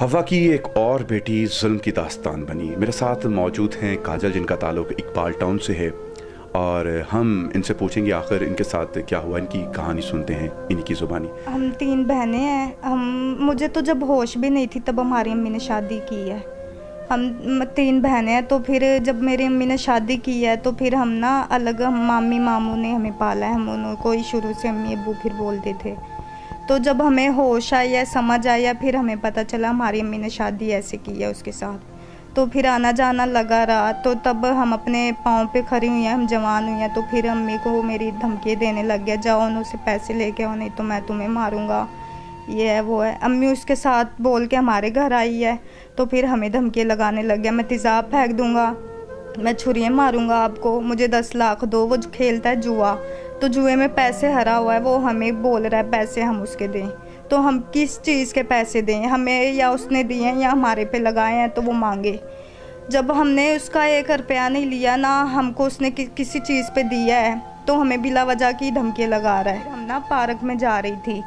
हवा की एक और बेटी जुल्म की दास्तान बनी। मेरे साथ मौजूद हैं काजल, जिनका ताल्लुक इकबाल टाउन से है, और हम इनसे पूछेंगे आखिर इनके साथ क्या हुआ। इनकी कहानी सुनते हैं इन्हीं की ज़ुबानी। हम 3 बहनें हैं। मुझे तो जब होश भी नहीं थी तब हमारी अम्मी ने शादी की है। हम 3 बहनें हैं, तो फिर जब मेरी अम्मी ने शादी की है तो फिर हम ना अलग, हम मामी मामू ने हमें पाला है। हम उनको ही शुरू से अम्मी अब्बू फिर बोलते थे। तो जब हमें होश आया, समझ आया, फिर हमें पता चला हमारी अम्मी ने शादी ऐसे की है उसके साथ। तो फिर आना जाना लगा रहा। तो तब हम अपने पाँव पे खड़ी हुई हैं, हम जवान हुई हैं। तो फिर अम्मी को मेरी धमकी देने लग गया, जाओ उनसे पैसे लेके आओ, नहीं तो मैं तुम्हें मारूंगा, ये है वो है। अम्मी उसके साथ बोल के हमारे घर आई है। तो फिर हमें धमकी लगाने लग गया, मैं तेज़ाब फेंक दूंगा, मैं छुरियाँ मारूंगा आपको, मुझे 10 लाख दो। वो खेलता है जुआ, तो जुए में पैसे हरा हुआ है, वो हमें बोल रहा है पैसे हम उसके दें। तो हम किस चीज़ के पैसे दें, हमें या उसने दिए हैं या हमारे पे लगाए हैं तो वो मांगे। जब हमने उसका 1 रुपया नहीं लिया ना, हमको उसने किसी चीज़ पे दिया है, तो हमें बिला वजह की धमकी लगा रहा है। हम ना पार्क में जा रही थी,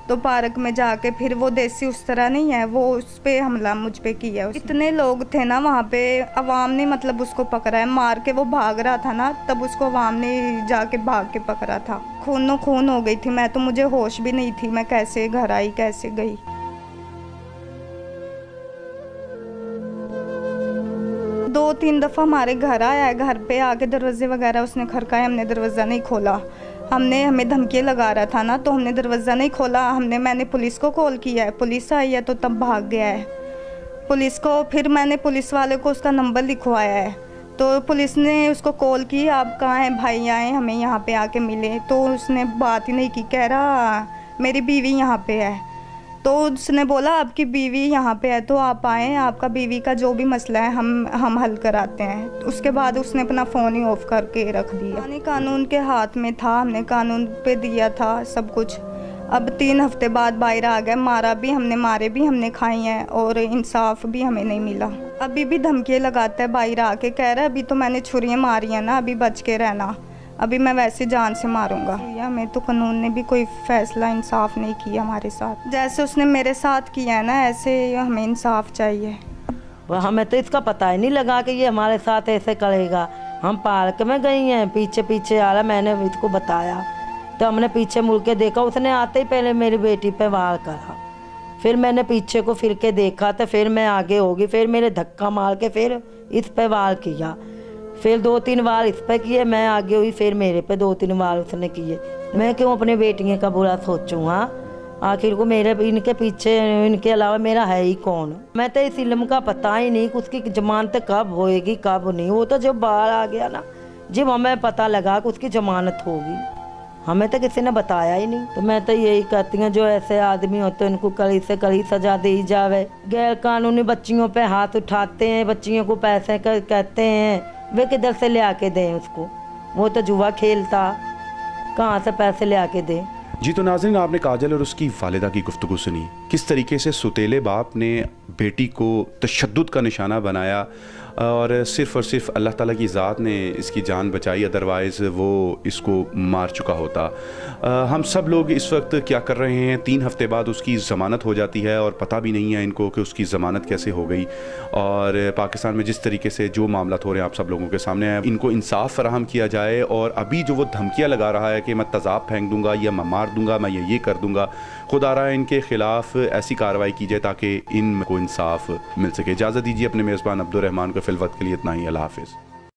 तो पार्क में जाके फिर वो देसी उस तरह नहीं है, वो उस पर हमला मुझ पे किया। इतने लोग थे ना वहाँ पे, अवाम ने मतलब उसको पकड़ा है, मार के वो भाग रहा था ना, तब उसको अवाम ने जाके भाग के पकड़ा था। खूनो खून हो गई थी मैं, तो मुझे होश भी नहीं थी मैं कैसे घर आई, कैसे गई। दो 3 दफ़ा हमारे घर आया है, घर पे आके दरवाजे वगैरह उसने खड़काए, हमने दरवाज़ा नहीं खोला। हमें धमकी लगा रहा था ना, तो हमने दरवाज़ा नहीं खोला। मैंने पुलिस को कॉल किया है, पुलिस आई है, तो तब भाग गया है पुलिस को। फिर मैंने पुलिस वाले को उसका नंबर लिखवाया है, तो पुलिस ने उसको कॉल की, आप कहाँ हैं भाई, आए हमें यहाँ पे आके मिले। तो उसने बात ही नहीं की, कह रहा मेरी बीवी यहाँ पे है। तो उसने बोला आपकी बीवी यहाँ पे है तो आप आएँ, आपका बीवी का जो भी मसला है हम हल कराते हैं। उसके बाद उसने अपना फ़ोन ही ऑफ करके रख दिया। यानी कानून के हाथ में था, हमने कानून पे दिया था सब कुछ। अब 3 हफ्ते बाद बाहर आ गए, मारा भी हमने, मारे भी हमने खाई हैं, और इंसाफ भी हमें नहीं मिला। अभी भी धमकी लगाता है, बाहर आके कह रहा है अभी तो मैंने छुरियाँ मारी हैं ना, अभी बच के रहना, अभी मैं वैसे जान से मारूंगा। हमें तो कानून ने भी कोई फैसला इंसाफ नहीं किया हमारे साथ। जैसे उसने मेरे साथ किया है ना, ऐसे हमें इंसाफ चाहिए। हमें तो इसका पता ही नहीं लगा कि ये हमारे साथ ऐसे करेगा। हम पार्क में गई हैं, पीछे पीछे आ रहा, मैंने इसको बताया तो हमने पीछे मुड़ के देखा, उसने आते ही पहले मेरी बेटी पे वार करा। फिर मैंने पीछे को फिर के देखा तो फिर मैं आगे होगी, फिर मेरे धक्का मार के फिर इस पे वार किया। फिर 2-3 बार इस पे किए, मैं आगे हुई, फिर मेरे पे 2-3 बार उसने किए। मैं क्यों अपने बेटियों का बुरा सोचूँ? हाँ, आखिर को मेरे इनके पीछे, इनके अलावा मेरा है ही कौन? मैं तो इस इल्म का पता ही नहीं कि उसकी जमानत कब होएगी कब नहीं। वो तो जब बाहर आ गया ना, जब हमें पता लगा कि उसकी जमानत होगी, हमें तो किसी ने बताया ही नहीं। तो मैं तो यही कहती हूँ, जो ऐसे आदमी होते हैं उनको कड़ी से कड़ी सजा दी जावे। गैर कानूनी बच्चियों पे हाथ उठाते हैं, बच्चियों को पैसे कहते हैं, वे किधर से ले आके दें उसको? वो तो जुआ खेलता, कहाँ से पैसे ले आके दें? जी, तो नाज़रीन, आपने काजल और उसकी वालिदा की गुफ्तगू सुनी, किस तरीके से सुतेले बाप ने बेटी को तशद्दुद का निशाना बनाया, और सिर्फ़ अल्लाह ताला की ज़ात ने इसकी जान बचाई, अदरवाइज़ वो इसको मार चुका होता। हम सब लोग इस वक्त क्या कर रहे हैं, 3 हफ्ते बाद उसकी ज़मानत हो जाती है और पता भी नहीं है इनको कि उसकी ज़मानत कैसे हो गई। और पाकिस्तान में जिस तरीके से जो मामला हो रहे हैं आप सब लोगों के सामने है, इनको इंसाफ फराहम किया जाए। और अभी जो वो धमकियाँ लगा रहा है कि मैं तेज़ाब फेंक दूँगा या मैं मार दूँगा, मैं ये कर दूँगा, खुदा रहा इनके ख़िलाफ़ ऐसी कार्रवाई की जाए ताकि इनको इंसाफ मिल सके। इजाज़त दीजिए, अपने मेज़बान अब्दुल रहमान को फ़िल वक्त के लिए इतना ही। अल्लाह हाफ़िज़।